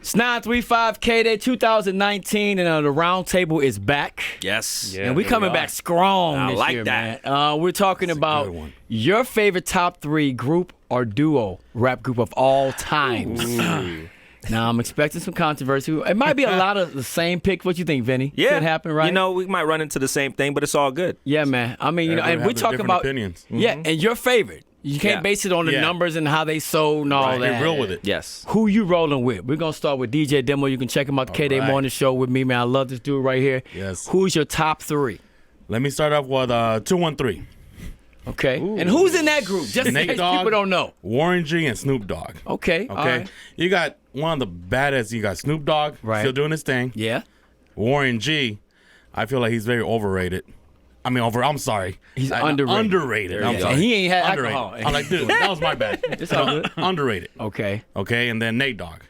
It's 935 KDAY 2019, and the round table is back. Yes. Yeah, and we coming back strong I this like year, that. man. We're talking about your favorite top 3 group or duo rap group of all times. Now, I'm expecting some controversy. It might be a lot of the same picks. What you think, Vinny? Yeah. Could happen, right? You know, we might run into the same thing, but it's all good. Yeah, man. I mean, and we're talking about opinions. Yeah, and your favorite. You can't base it on the numbers and how they sold and all that. Get real with it. Yes. Who you rolling with? We're going to start with DJ Demo. You can check him out, the KDAY Morning Show with me, man. I love this dude right here. Yes. Who's your top 3? Let me start off with 213. Okay. Ooh. And who's in that group? Just in case people don't know. Warren G and Snoop Dogg. Okay. All right. You got one of the baddest. You got Snoop Dogg still doing his thing. Yeah. Warren G, I feel like he's very overrated. I mean, I'm sorry. He's underrated. Underrated. I'm sorry. And he ain't had underrated. alcohol. I'm like, dude, that was my bad. It's all good. Underrated. Okay. Okay, and then Nate Dogg.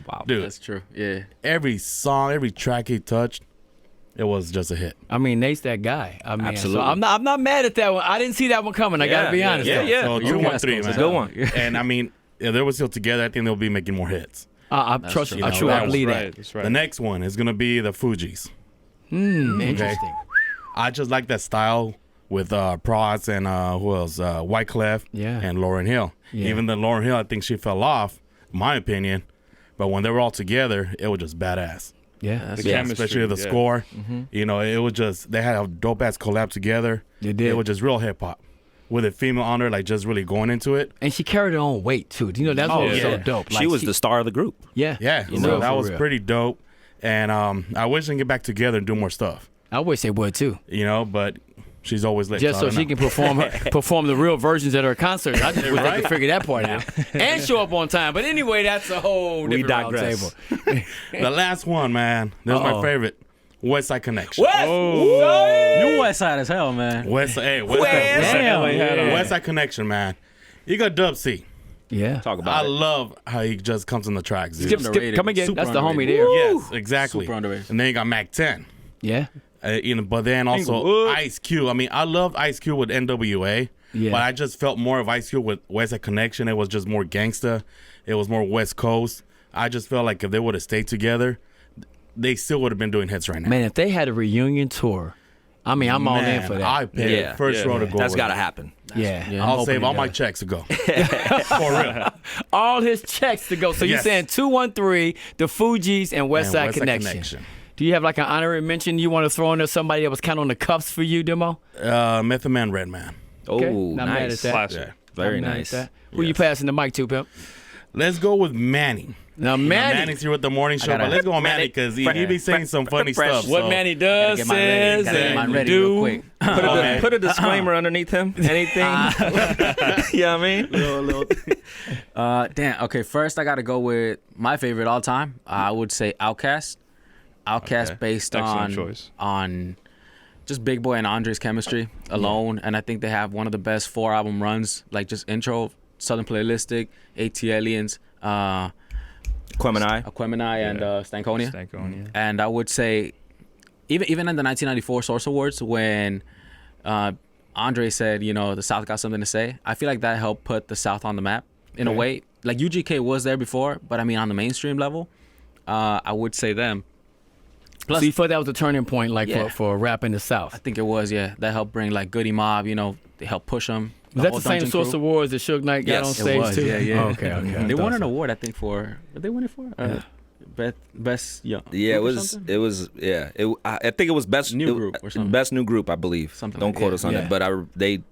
Wow. Dude. That's true. Yeah. Every song, every track he touched, it was just a hit. I mean, Nate's that guy. I mean, Absolutely. So I'm not mad at that one. I didn't see that one coming. I got to be honest. Yeah. So 213, man. It's a good one. And I mean, if they were still together, I think they'll be making more hits. I trust you. I believe that. That's right. The next one is going to be the Fugees. Interesting. I just like that style with Prods and who else? Wyclef and Lauryn Hill. Yeah. Even though Lauryn Hill, I think she fell off, in my opinion. But when they were all together, it was just badass. Yeah. Especially the score. You know, it was just, they had a dope-ass collab together. They did. It was just real hip-hop. With a female on there, like just really going into it. And she carried her own weight, too. You know, that's what was so dope. She was the star of the group. Yeah. Yeah, You so know, that for was real. pretty dope. And I wish they can get back together and do more stuff. I wish they would, too. You know, but she's always late. Just so I don't she know. can perform the real versions at her concerts. I just wish they could figure that part out. And show up on time. But anyway, that's a whole different round table. The last one, man. This is my favorite. West Side Connection. You West Side as hell, man. West Side Connection, man. You got Dub C. Yeah. Talk about I it. love how he just comes in the tracks. dude. Come again. Super That's the homie underrated. there. Yes, exactly. Super underrated. And then you got Mac 10. Yeah. But then also Ice Cube. I mean, I loved Ice Cube with NWA, but I just felt more of Ice Cube with West Side Connection. It was just more gangsta. It was more West Coast. I just felt like if they would have stayed together, they still would have been doing hits right now. Man, if they had a reunion tour, I mean, I'm all in for that. I paid first row to go. That's with got to it. happen. Yeah. I'll save all my checks to go. For real. All his checks to go. So you're Yes. saying 213, the Fugees, and West Side Connection. Do you have like an honorary mention you want to throw in there? Somebody that was kind of on the cuffs for you, Demo? Method Man, Redman. Okay, Oh, not mad at nice. that. Classic. Very Not mad at nice. that. Who you passing the mic to, Pimp? Let's go with Manny. Now, Manny. Manny's here with the morning show, but let's go with Manny because he be saying some funny stuff. What so. Manny does, Get mine ready. Gotta get mine says, ready real quick. Put a disclaimer underneath him. Anything? You know what I mean? Damn. Okay, first I got to go with my favorite all time. I would say Outkast. Outkast based Excellent choice. on just Big Boy and Andre's chemistry alone, and I think they have one of the best 4-album runs. Like just intro, Southern Playlistic, AT Aliens, Aquemini. and Stankonia. Stankonia. And I would say, even in the 1994 Source Awards, when Andre said, you know, the South got something to say, I feel like that helped put the South on the map in a way. Like UGK was there before, but I mean on the mainstream level, I would say them. Plus, So you thought that was a turning point, like for rap in the South? I think it was, yeah. That helped bring like Goody Mob, you know, they helped push them. Was that the same Source Awards that Suge Knight got on Yes, it stage was, too? yeah. Oh, okay. They won an award, I think, for what they win it for? Best young. Yeah, it group or was. something? It was. Yeah, I think it was best New group or something. Best new group, I believe. Something Don't like quote that. us on Yeah. it, but they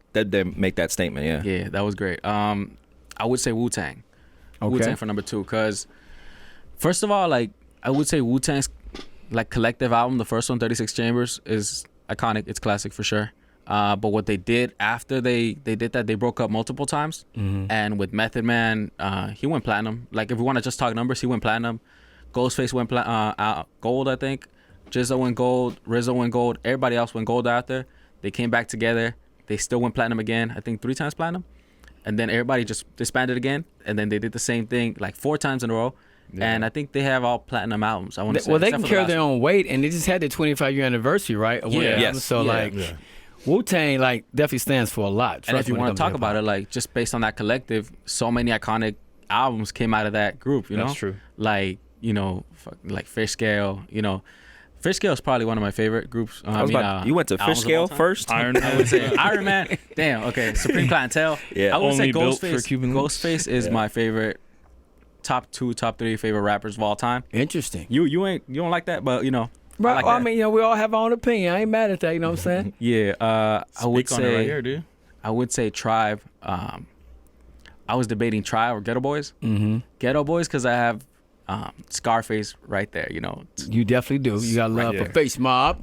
make that statement. Yeah. Yeah, that was great. I would say Wu-Tang. Okay. Wu-Tang for number 2, because first of all, like I would say Wu-Tang's like collective album, the first one, 36 Chambers, is iconic. It's classic for sure. But what they did after they did that, they broke up multiple times. And with Method Man, he went platinum. Like if we want to just talk numbers, he went platinum. Ghostface went gold, I think. Jizzo went gold. Rizzo went gold. Everybody else went gold after. They came back together. They still went platinum again. I think 3 times platinum. And then everybody just disbanded again. And then they did the same thing like 4 times in a row. Yeah. And I think they have all platinum albums. I want to say. Well, they except can for the carry their last own weight, and they just had their 25-year anniversary, right? Or whatever. Yes. So, Wu-Tang, like, definitely stands for a lot. And if you want to talk about it, like, just based on that collective, so many iconic albums came out of that group, you know? That's true. Like, like Fish Scale. Fish Scale is probably one of my favorite groups. You went to Fish Scale first? Iron Man. I would say Iron Man. Damn. Okay. Supreme Clientele. Yeah. I would say Only built for Ghostface. Cuban links. Ghostface is my favorite. Top 2, top 3 favorite rappers of all time. Interesting. You don't like that, but Right. I like Well, I that. mean, we all have our own opinion. I ain't mad at that. You know what I'm saying? Yeah. I would Speak on it right say. here, dude. I would say Tribe. I was debating Tribe or Ghetto Boys. Mm-hmm. Ghetto Boys because I have Scarface right there. You definitely do. You got love for Face Mob.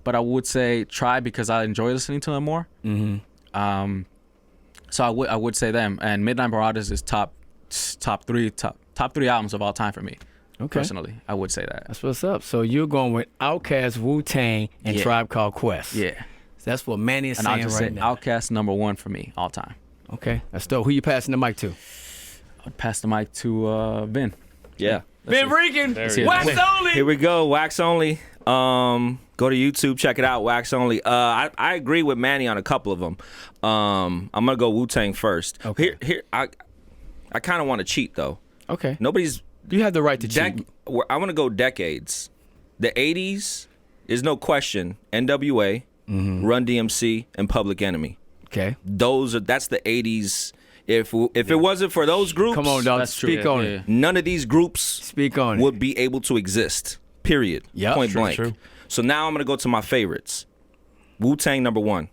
But I would say Tribe because I enjoy listening to them more. Mm-hmm. So I would say them, and Midnight Marauders is top 3 albums of all time for me. Okay. Personally, I would say that. That's what's up. So you're going with Outkast, Wu-Tang, and Yeah. Tribe Called Quest. Yeah. So that's what Manny is And I'll saying just right say now. Outkast #1 for me all time. Okay. That's dope. Who you passing the mic to? I'd pass the mic to Ben. Yeah. Ben Regan. There Wax only. Here we go. Wax only. Go to YouTube, check it out. Wax only. I agree with Manny on a couple of them. I'm gonna go Wu-Tang first. Okay. Here I kind of want to cheat though. Okay. Nobody's. You have the right to cheat. I want to go decades. The 80s is no question. NWA, Run DMC, and Public Enemy. Okay. That's the 80s. If it wasn't for those groups, Come on, dog. That's true. Speak Yeah, on yeah, it. yeah. none of these groups Speak on would it. be able to exist. Period. Yep. Point True, blank. true. So now I'm gonna go to my favorites. Wu-Tang #1.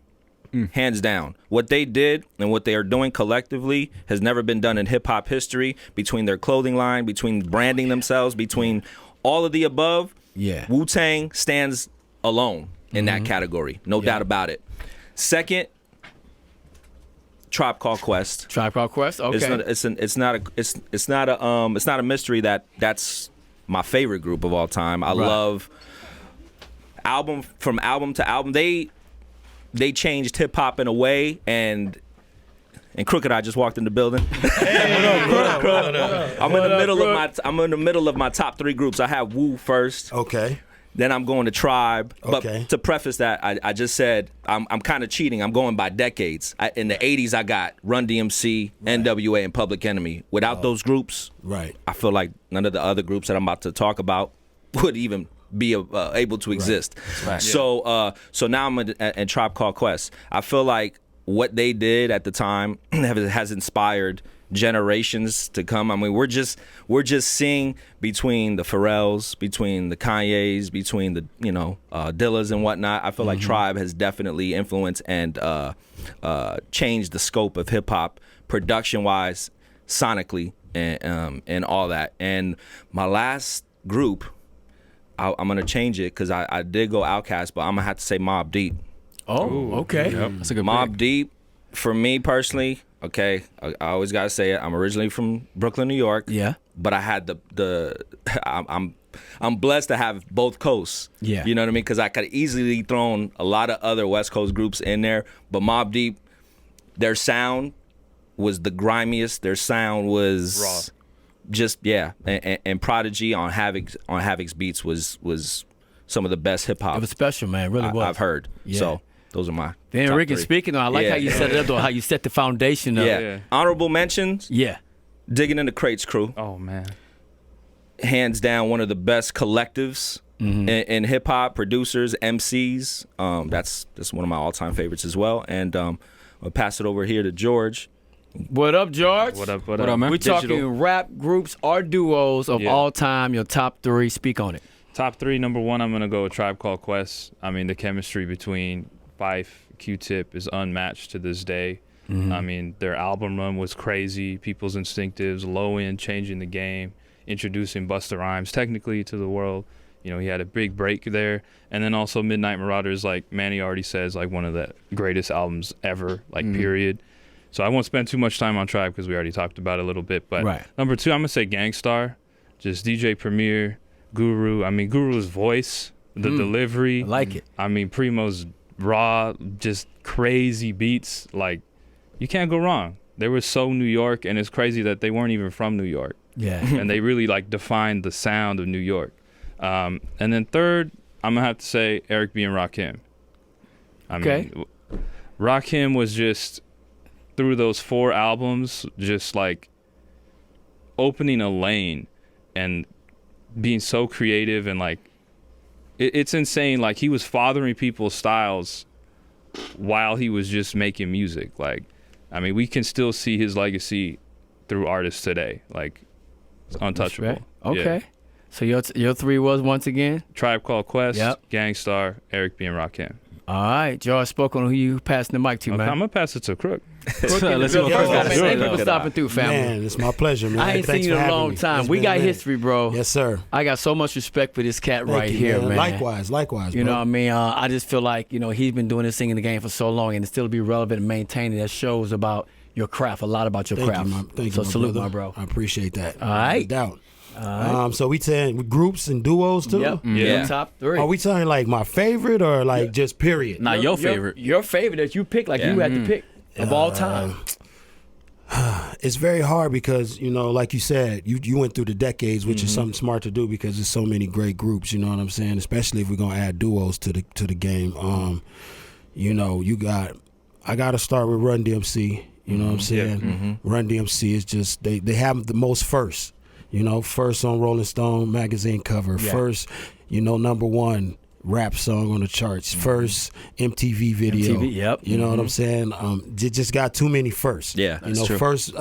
Hands down. What they did and what they are doing collectively has never been done in hip hop history, between their clothing line, between branding themselves, between all of the above. Yeah. Wu-Tang stands alone in that category. No doubt about it. Second, Tribe Called Quest. Tribe Called Quest. Okay. It's not a mystery that that's my favorite group of all time. I love album to album. They changed hip hop in a way, and Crooked Eye just walked in the building. I'm in the middle of my top 3 groups. I have Wu first. Okay. Then I'm going to Tribe. Okay. But to preface that, I just said I'm kind of cheating. I'm going by decades. In the 80s, I got Run DMC, NWA, and Public Enemy. Without those groups, Right. I feel like none of the other groups that I'm about to talk about would even be able to exist. Right. So now I'm in Tribe Called Quest. I feel like what they did at the time has inspired generations to come. I mean, we're just seeing between the Pharrells, between the Kanyes, between the Dillas and whatnot. I feel like Tribe has definitely influenced and changed the scope of hip hop production wise, sonically, and all that. And my last group, I'm gonna change it because I did go Outkast, but I'm gonna have to say Mobb Deep. Oh, okay. That's a good Mobb pick. Deep, for me personally, okay, I always gotta say it. I'm originally from Brooklyn, New York. Yeah. But I had I'm blessed to have both coasts. Yeah. You know what I mean? Because I could easily thrown a lot of other West Coast groups in there, but Mobb Deep, their sound was the grimiest. Their sound was Raw. Just and Prodigy on Havoc's beats was some of the best hip hop It was special, man. It really was. I've heard. Yeah. So those are my Then top Rick, and 3. speaking on, I like Yeah. how you set it up, though, how you set the foundation up. Yeah. Yeah. Honorable mentions, Yeah. Digging in the Crates crew. Oh man. Hands down one of the best collectives in hip hop, producers, MCs. That's one of my all-time favorites as well. And I'll pass it over here to George. What up, George? What up? What up, man? We're Digital. talking rap groups or duos of Yeah. all time, your top 3. Speak on it. Top 3, #1, I'm gonna go with Tribe Called Quest. I mean, the chemistry between Fife, Q-Tip is unmatched to this day. I mean, their album run was crazy. People's Instinctives, Low End changing the game, introducing Busta Rhymes technically to the world. He had a big break there. And then also Midnight Marauders, like Manny already says, like one of the greatest albums ever, like period. So I won't spend too much time on Tribe because we already talked about it a little bit. But Right. #2, I'm going to say Gangstar. Just DJ Premier, Guru. I mean, Guru's voice, the delivery. I like it. I mean, Primo's raw, just crazy beats. Like, you can't go wrong. They were so New York, and it's crazy that they weren't even from New York. Yeah. And they really, like, defined the sound of New York. And then 3rd, I'm going to have to say Eric B. and Rakim. I Okay. mean, Rakim was just, through those 4 albums, just, like, opening a lane and being so creative and like it's insane. Like he was fathering people's styles while he was just making music. Like, I mean, we can still see his legacy through artists today. Like, it's untouchable. Respect. Okay. Yeah. So your 3 was once again? Tribe Called Quest, Yep. Gangstar, Eric B. and Rakim. All right. George spoke on who you passing the mic to, Okay, man. I'm going to pass it to Crook. Let's see what Crook got to Man, say, thank you though. for stopping through, family. Man, it's my pleasure, man. I ain't Thanks seen you for in a having long me. time. It's We been got a minute. history, bro. Yes, sir. I got so much respect for this cat Thank right you, here, man. Likewise, You bro. know what I mean? I just feel like, you know, he's been doing this thing in the game for so long, and to still be relevant and maintaining that shows about your craft, a lot about your craft. Thank So you, salute, brother. my bro. I appreciate that. All right. No doubt. All right. So we saying groups and duos too? Yep. Yeah. Your top 3. Are we talking like my favorite or like just period? Nah, your favorite. Your favorite that you pick, like you had to pick of all time. It's very hard because, you know, like you said, you went through the decades, which is something smart to do because there's so many great groups, you know what I'm saying? Especially if we're gonna add duos to the game. You know, I gotta start with Run DMC, you know what I'm saying? Run DMC is just they have the most first. You know, first on Rolling Stone magazine cover, first, you know, #1 rap song on the charts, first MTV video. MTV, yep. You know what I'm saying? Just got too many firsts. Yeah, you know, true. first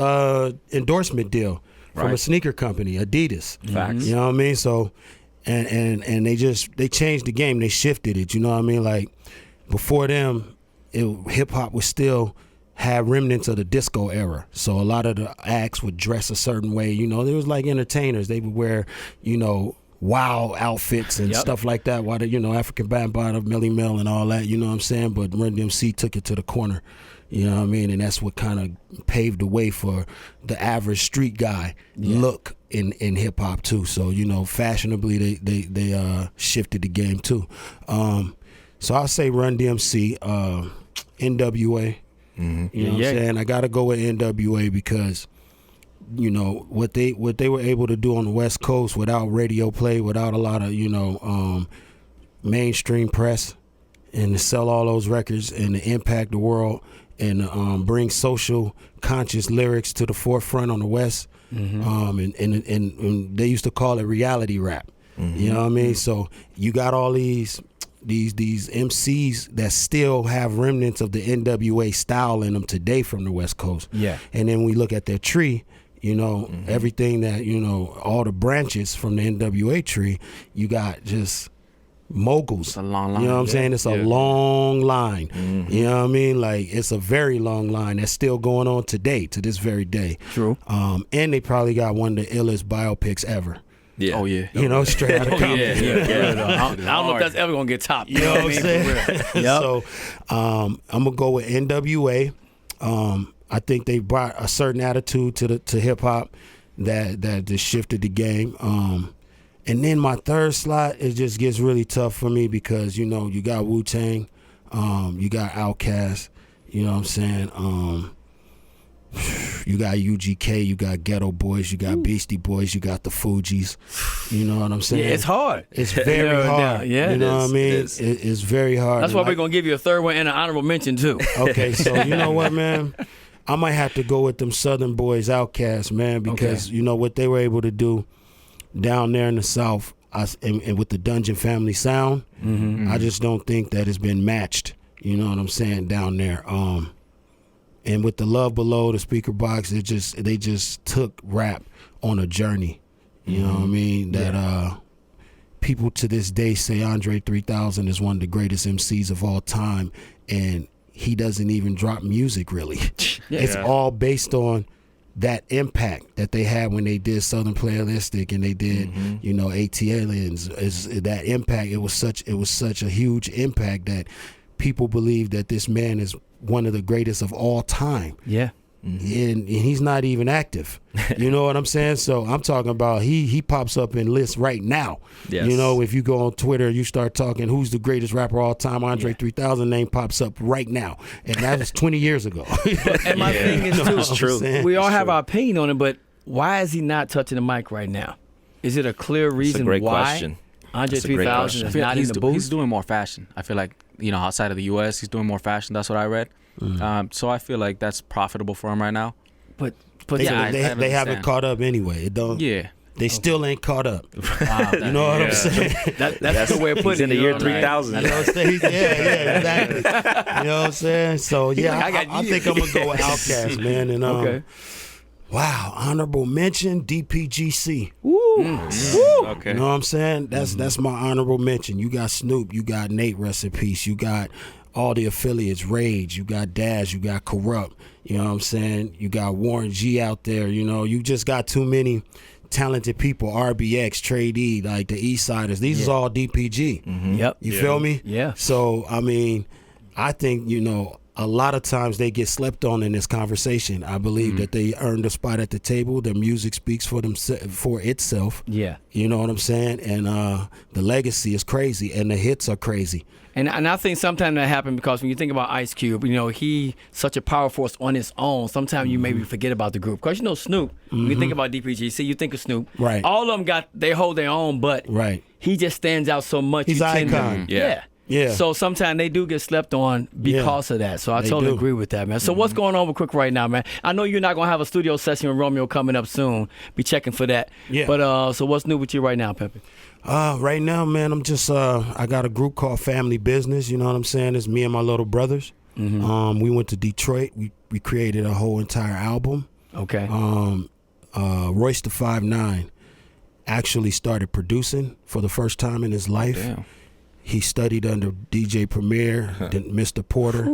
endorsement deal from a sneaker company, Adidas. Facts. You know what I mean? So, and they changed the game. They shifted it. You know what I mean? Like before them, hip hop was still had remnants of the disco era. So a lot of the acts would dress a certain way. You know, there was like entertainers. They would wear, you know, wow outfits and stuff like that. While the, you know, African Bambaataa, Millie Mel and all that, you know what I'm saying? But Run DMC took it to the corner. You know what I mean? And that's what kind of paved the way for the average street guy look in hip hop too. So, you know, fashionably they shifted the game too. So I'll say Run DMC, NWA. You know what I'm saying? I got to go with NWA because, you know, what they were able to do on the West Coast without radio play, without a lot of, you know, mainstream press, and to sell all those records and to impact the world and bring social conscious lyrics to the forefront on the West. And they used to call it reality rap. You know what I mean? So you got all these MCs that still have remnants of the NWA style in them today from the West Coast. Yeah. And then we look at their tree, you know, everything that, you know, all the branches from the NWA tree, you got just moguls. It's a long line. You know what I'm saying? It's a long line. You know what I mean? Like, it's a very long line that's still going on today, to this very day. True. And they probably got one of the illest biopics ever. Yeah. Oh, yeah. You know, straight out of Compton. I don't know if that's ever gonna get topped. You know what I'm saying? Yep. So I'm gonna go with NWA. I think they brought a certain attitude to hip hop that just shifted the game. And then my third slot, it just gets really tough for me because, you know, you got Wu-Tang, you got Outkast, you know what I'm saying? You got UGK, you got Ghetto Boys, you got Beastie Boys, you got the Fugees. You know what I'm saying? Yeah, it's hard. It's very hard. Yeah, you know what I mean? It is. It's very hard. That's why And we're gonna give you a third one and an honorable mention too. Okay, so you know what, man? I might have to go with them Southern Boys, Outkast, man, because you know what they were able to do down there in the South, and with the Dungeon Family sound. I just don't think that has been matched. You know what I'm saying, down there. And with the Love Below, the Speaker Box, they just took rap on a journey. You know what I mean? That people to this day say Andre 3000 is one of the greatest MCs of all time, and he doesn't even drop music really. It's all based on that impact that they had when they did Southern Playalistic and they did, you know, ATLiens. Is that impact? It was such a huge impact that people believe that this man is one of the greatest of all time. Yeah. And he's not even active. You know what I'm saying? So I'm talking about he pops up in lists right now. Yes. You know, if you go on Twitter, you start talking who's the greatest rapper of all time, Andre 3000 name pops up right now. And that was 20 years ago. And my thing is too, It's true. we all have our opinion on it, but why is he not touching the mic right now? Is it a clear reason great why question. Andre That's a great 3000 question. is not in the booth? He's doing more fashion. I feel like, you know, outside of the U.S., he's doing more fashion. That's what I read. So I feel like that's profitable for him right now. But They yeah, I haven't understand. caught up anyway. It don't. Yeah. They still ain't caught up. Wow, You know what I'm saying? that's a good way of He's putting in it. the you year know what I mean? 3000. You know what I'm saying? Yeah, exactly. You know what I'm saying? So yeah, like, I got I think I'm gonna go with Outkast, man. And Okay. wow, honorable mention DPGC. Okay. You know what I'm saying? That's my honorable mention. You got Snoop, you got Nate, rest in peace. You got all the affiliates, Rage, you got Daz, you got Corrupt. You know what I'm saying? You got Warren G out there. You know, you just got too many talented people. RBX, Trade E, like the East Siders. These is all DPG. Yep. You feel me? Yeah. So I mean, I think a lot of times they get slept on in this conversation. I believe that they earned a spot at the table. Their music speaks for itself. Yeah. You know what I'm saying? And the legacy is crazy, and the hits are crazy. And I think sometimes that happens because when you think about Ice Cube, he's such a power force on his own. Sometimes you maybe forget about the group. Because Snoop, when you think about DPGC, you think of Snoop. Right. All of them they hold their own, but Right. he just stands out so much. He's you an tend to- icon. Yeah. Yeah. So sometimes they do get slept on because of that. So I They totally do. agree with that, man. So what's going on with Quick right now, man? I know you're not going to have a studio session with Romeo coming up soon. Be checking for that. Yeah. But so what's new with you right now, Pepe? Right now, man, I'm just I got a group called Family Business. You know what I'm saying? It's me and my little brothers. We went to Detroit. We created a whole entire album. Okay. Royce the 5'9" actually started producing for the first time in his life. Damn. He studied under DJ Premier, then Mr. Porter.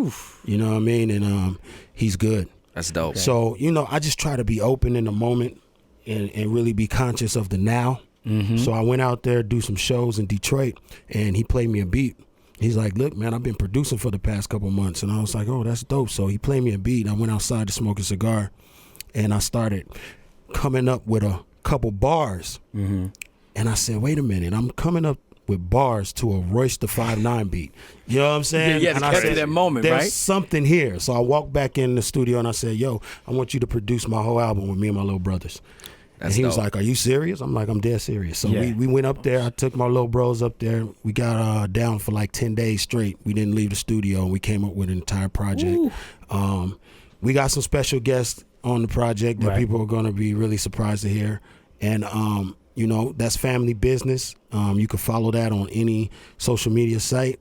You know what I mean? And he's good. That's dope. So, I just try to be open in the moment and really be conscious of the now. So I went out there, do some shows in Detroit, and he played me a beat. He's like, look, man, I've been producing for the past couple months. And I was like, oh, that's dope. So he played me a beat. I went outside to smoke a cigar, and I started coming up with a couple bars. And I said, wait a minute, I'm coming up with bars to a Royce the 5'9" beat. You know what I'm saying? Yeah, and to capture that moment, there's right? something here. So I walked back in the studio and I said, yo, I want you to produce my whole album with me and my little brothers. And he was dope. like, are you serious? I'm like, I'm dead serious. So Yeah. we went up there. I took my little bros up there. We got down for like 10 days straight. We didn't leave the studio, and we came up with an entire project. We got some special guests on the project that Right. people are going to be really surprised to hear. And, that's Family Business. You can follow that on any social media site.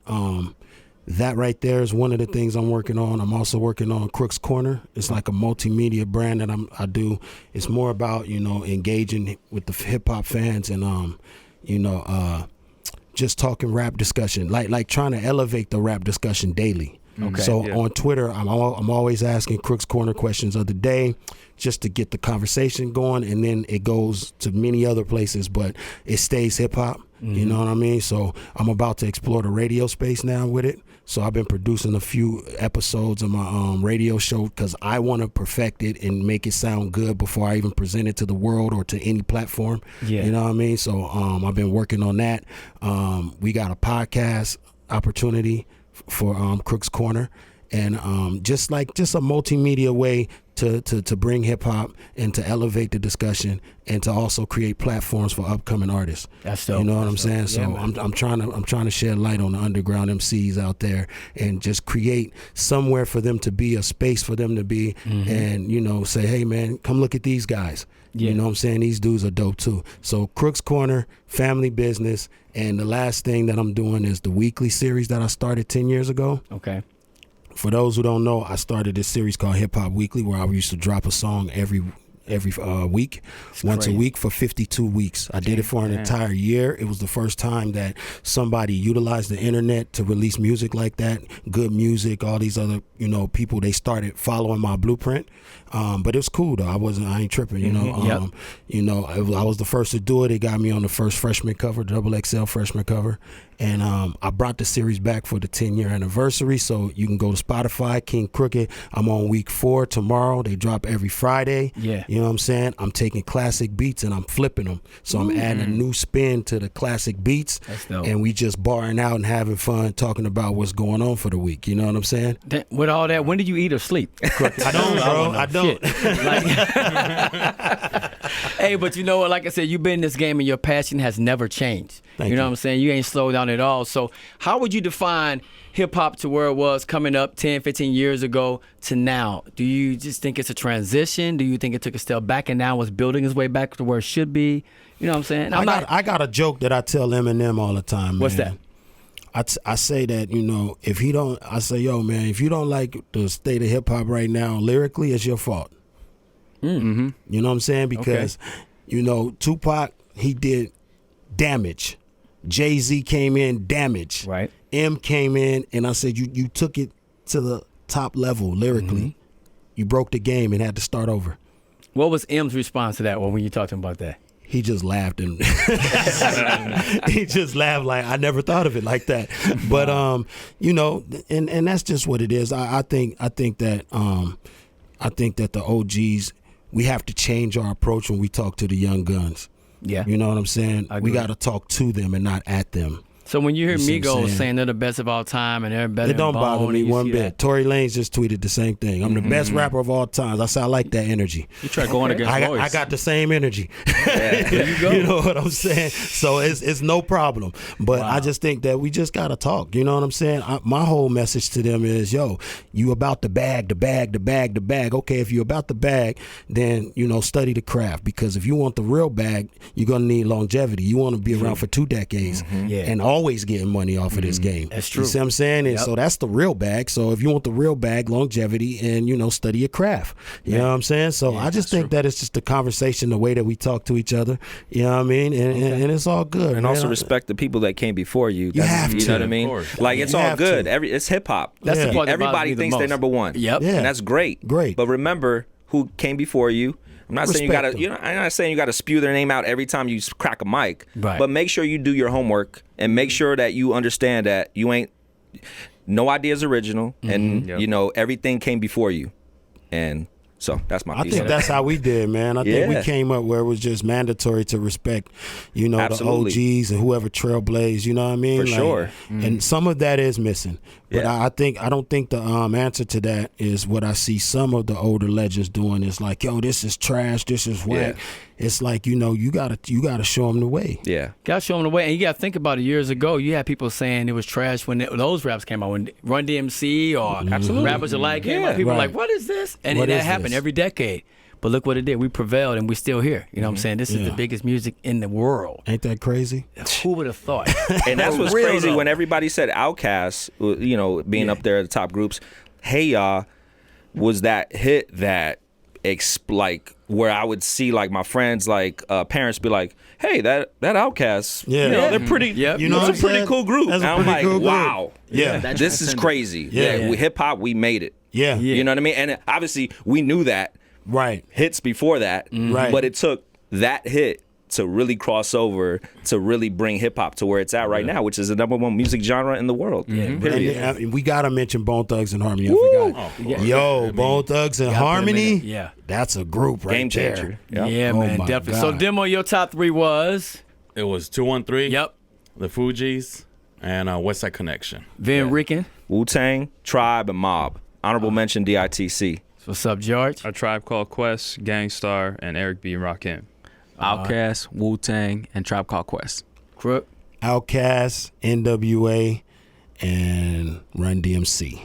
That right there is one of the things I'm working on. I'm also working on Crook's Corner. It's like a multimedia brand that I do. It's more about, engaging with the hip hop fans and, just talking rap discussion, like trying to elevate the rap discussion daily. Okay. So Yeah. on Twitter, I'm always asking Crook's Corner questions of the day just to get the conversation going, and then it goes to many other places, but it stays hip hop. You know what I mean? So I'm about to explore the radio space now with it. So I've been producing a few episodes of my radio show because I want to perfect it and make it sound good before I even present it to the world or to any platform. Yeah. You know what I mean? So I've been working on that. We got a podcast opportunity for Crook's Corner, and just a multimedia way to bring hip hop and to elevate the discussion and to also create platforms for upcoming artists. That's dope. You know what I'm That's saying? dope. So Yeah, man. I'm trying to shed light on the underground MCs out there and just create somewhere for them to be, a space for them to be, and say, hey man, come look at these guys. Yeah. You know what I'm saying? These dudes are dope too. So Crook's Corner, Family Business, and the last thing that I'm doing is the weekly series that I started 10 years ago. Okay. For those who don't know, I started this series called Hip Hop Weekly, where I used to drop a song every week, once crazy. a week for 52 weeks. I did it for an entire year. It was the first time that somebody utilized the internet to release music like that, good music. All these other people, they started following my blueprint. But it was cool though. I ain't tripping. Yep. I was the first to do it. It got me on the first freshman cover, XXL freshman cover. And I brought the series back for the 10-year anniversary. So you can go to Spotify, King Crooked. I'm on week 4 tomorrow. They drop every Friday. Yeah. You know what I'm saying? I'm taking classic beats and I'm flipping them. So I'm adding a new spin to the classic beats. That's dope. And we just barring out and having fun talking about what's going on for the week. You know what I'm saying? With all that, when did you eat or sleep? I don't, bro. I don't. Hey, but you know what? Like I said, you've been in this game and your passion has never changed. Thank you know you. what I'm saying? You ain't slowed down at all. So how would you define hip-hop to where it was coming up 10, 15 years ago to now? Do you just think it's a transition? Do you think it took a step back and now it's building its way back to where it should be? You know what I'm saying? I got a joke that I tell Eminem all the time, man. What's that? I say that, if he don't, I say, yo, man, if you don't like the state of hip hop right now, lyrically, it's your fault. Mm-hmm. You know what I'm saying? Because, Tupac, he did damage. Jay-Z came in, damage. Right. M came in, and I said, you took it to the top level lyrically. Mm-hmm. You broke the game and had to start over. What was M's response to that when you talked to him about that? He just laughed and he just laughed like I never thought of it like that. But and that's just what it is. I think that the OGs, we have to change our approach when we talk to the young guns. Yeah. You know what I'm saying? I agree. We got to talk to them and not at them. So when you hear You see what I'm Migos saying? saying they're the best of all time and they're better It don't than bother Bone, me and you one see bit. that- Tory Lanez just tweeted the same thing. I'm the best rapper of all times. I said I like that energy. You try going against Royce. I got the same energy. There you go. You know what I'm saying? So it's no problem. But I just think that we just got to talk. You know what I'm saying? My whole message to them is, yo, you about the bag, the bag, the bag, the bag. Okay, if you're about the bag, then, study the craft. Because if you want the real bag, you're going to need longevity. You want to be around for 2 decades Yeah. and always getting money off of this game. That's true. You see what I'm saying? And Yep. so that's the real bag. So if you want the real bag, longevity, and, study your craft. You know what I'm saying? So I just think that it's just the conversation, the way that we talk to each other. You know what I mean? And it's all good. And man. also respect the people that came before you. You have You to. know what I Of mean? course. Like, it's You all have good. to. It's hip hop. That's the part that bothers Everybody me the thinks they're most. number one. Yep. Yeah. And that's great. Great. But remember who came before you. I'm not saying you Respect gotta. them. I'm not saying you gotta spew their name out every time you crack a mic. Right. But make sure you do your homework and make sure that you understand that you ain't. No idea is original, and Yep. everything came before you, and so that's my. I piece think on that's that. how we did, man. I think we Yeah. came up where it was just mandatory to respect, Absolutely. the OGs and whoever trailblazed. You know what I mean? For sure. And some of that is missing, but Yeah. I don't think the answer to that is what I see some of the older legends doing. Is like, yo, this is trash. This is whack. Yeah. It's like you gotta show them the way. Yeah. Got to show them the way. And you got to think about it. Years ago, you had people saying it was trash when those raps came out. When Run DMC or rappers alike came out, people were Right. like, what is this? And What that is happened this? every decade. But look what it did. We prevailed and we're still here. You know what I'm saying? This is the Yeah. biggest music in the world. Ain't that crazy? Who would have thought? And that's For what's real, crazy though. when everybody said Outkast, being up there at the top groups. Hey Ya was that hit that where I would see like my friends parents be like, hey, that Outkast, Yeah. they're pretty. Yep. You know it's what a I'm pretty saying? cool group. That's a And I'm pretty like, cool group. wow, Yeah. That this is transcended. crazy. Yeah. Hip hop, we made it. Yeah. You know what I mean? And obviously we knew that Right. hits before that, Right. but it took that hit to really cross over, to really bring hip hop to where it's at right now, which is the number 1 music genre in the world. Period. And we gotta mention Bone Thugs and Harmony. I forgot. Yo, Bone Thugs and Harmony. Yeah. That's a group right Game there. changer. Yeah, Oh man, my definitely. So, God. Demo, your top 3 was? It was 213. Yep. The Fugees and West Side Connection. Van Ricken. Wu-Tang, Tribe, and Mob. Honorable mention DITC. What's up, George? A Tribe Called Quest, Gangstar, and Eric B. and Rakim. Outkast, Wu-Tang, and Tribe Called Quest. Crook. Outkast, NWA, and Run DMC.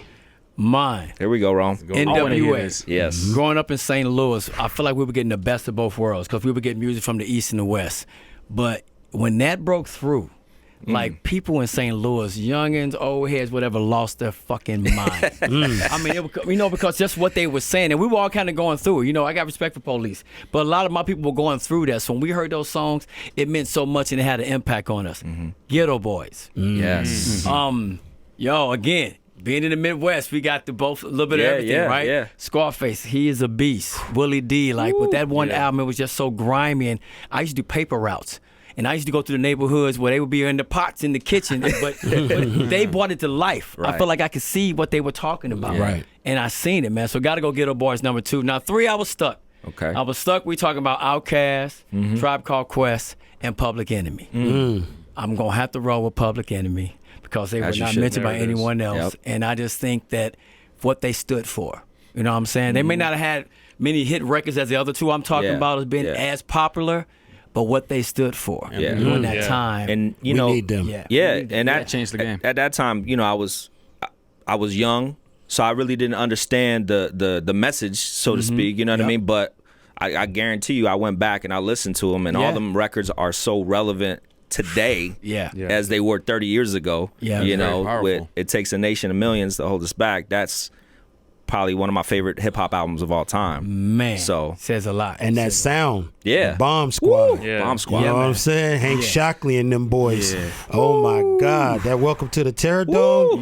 Mine. Here we go, Ron. I wanna hear NWA. this. Yes. Growing up in St. Louis, I feel like we were getting the best of both worlds because we were getting music from the East and the West. But when that broke through, like people in St. Louis, youngins, old heads, whatever, lost their fucking mind. I mean, because just what they were saying, and we were all kind of going through it. I got respect for police, but a lot of my people were going through that. So when we heard those songs, it meant so much and it had an impact on us. Ghetto Boys. Yes. Again, being in the Midwest, we got a little bit of everything, right? Yeah. Scarface, he is a beast. Willie D, with that one album, it was just so grimy. And I used to do paper routes. And I used to go through the neighborhoods where they would be in the pots in the kitchen, but they brought it to life. I Right. felt like I could see what they were talking about. Right. And I seen it, man. So got to go Ghetto Boys number 2. Now 3, I was stuck. Okay. I was stuck. We talking about Outkast, Tribe Called Quest, and Public Enemy. I'm going to have to roll with Public Enemy because they were As you not should. mentioned by There it is. anyone else. Yep. And I just think that what they stood for, you know what I'm saying? They may not have had many hit records as the other 2 I'm talking Yeah. about as being Yeah. as popular, but what they stood for Yeah. during that Yeah. time. And We need them. Yeah, and that changed the game. At that time, I was young, so I really didn't understand the message, so to speak. You know what I mean? But I guarantee you, I went back and I listened to them, and all them records are so relevant today as they were 30 years ago. Yeah, you know, powerful. with It Takes a Nation of Millions to Hold Us Back. That's probably one of my favorite hip hop albums of all time. Man, so says a lot. And that sound. Yeah. Bomb Squad. Yeah. Bomb Squad. You know what man. I'm saying? Hank Shockley and them boys. Yeah. Oh my God. That Welcome to the Terror Dome.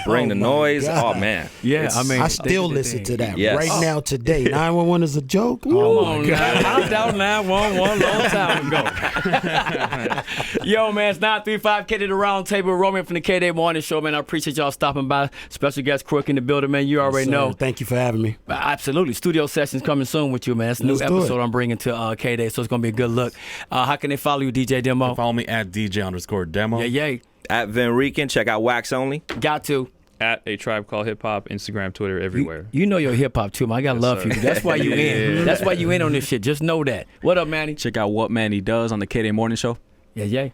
Bring the Oh, my noise. God. Oh man. Yeah, It's- I mean, I still listen to that Yes. right now today. 911 is a joke. Come Oh on, my God. now. I dialed 911 long time ago. Yo, man, it's 935 K to the round table. Romeo from the KDAY Morning Show, man. I appreciate y'all stopping by. Special guest Crook in the building, man. You already Sir, know. Thank you for having me. Absolutely. Studio sessions coming soon with you, man. It's a new Let's do it. episode I'm bringing to KDAY, so it's going to be a good look. How can they follow you, DJ Demo? Follow me at DJ_Demo. Yeah. At Van Rican, check out Wax Only. Got to. At A Tribe Called Hip Hop, Instagram, Twitter, everywhere. You know your hip hop too, man. I got love for you. That's why you in. That's why you in on this shit. Just know that. What up, Manny? Check out what Manny does on the KDAY Morning Show. Yeah.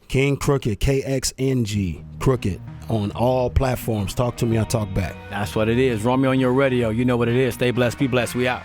King Crooked, KXNG, Crooked on all platforms. Talk to me, I talk back. That's what it is. Romeo on your radio. You know what it is. Stay blessed. Be blessed. We out.